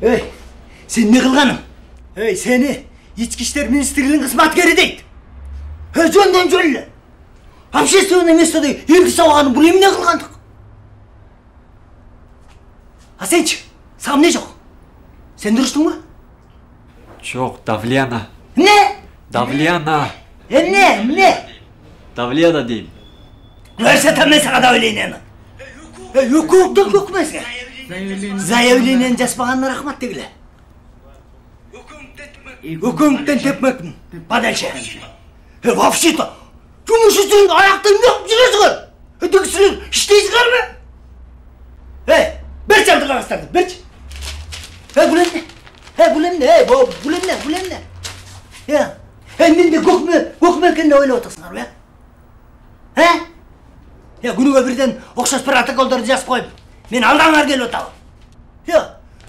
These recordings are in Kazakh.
Ey, sen ne kılganın? Ey, seni İçki İşler Ministrliğinin kısmatkeri deydi. Ey, жөнден жөнле. Общественное местода елді сауғанын бұл еміне қылғандық. А сенші, саған не жоқ? Сен дұрыстың ба? Жоқ, Давлияна. Не? Давлияна. Не? Давлияна деймін. Көрсетем мен саған Давлияны. Өкімдік өкімеске. Заявлениені жазбағанына рахмат дегілі. Өкімдіктен тепмекпін, подальше. Вообще-то, жұмыс істеуін аяқтан неғып жүресіңдер? Дегісілер іштейсіңдер ме? Бір жамды қағыстарды, бірші. Бұл емне? Мен де көкмеркенде ойлап отырсыңдар, бе? Күніге бірден оқшас протоколдарды жазып қойып, мен алдаңар келіп отауым.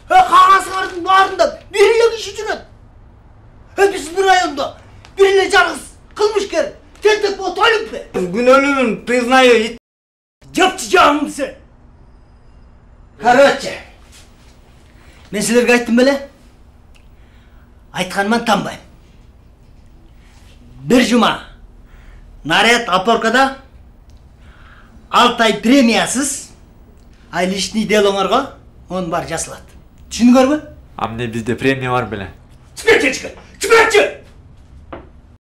Қағасыңардың бардында бірілі кіші жүреді. Біз бір районда бірілі жалғыз қылмышкер тентек болып ойлып бе? Күнәлімін, признаю. Жапчы жағыңды. Короче, мен сілерге айттым бәле? Айтқанман танбайым. Бір жұма наряд опоркада 6 ай премиясыз, а лишний делоңарға он бар жасылады. Түсіндіңдер бе? А мне бізде премия бар біле. Çıkar!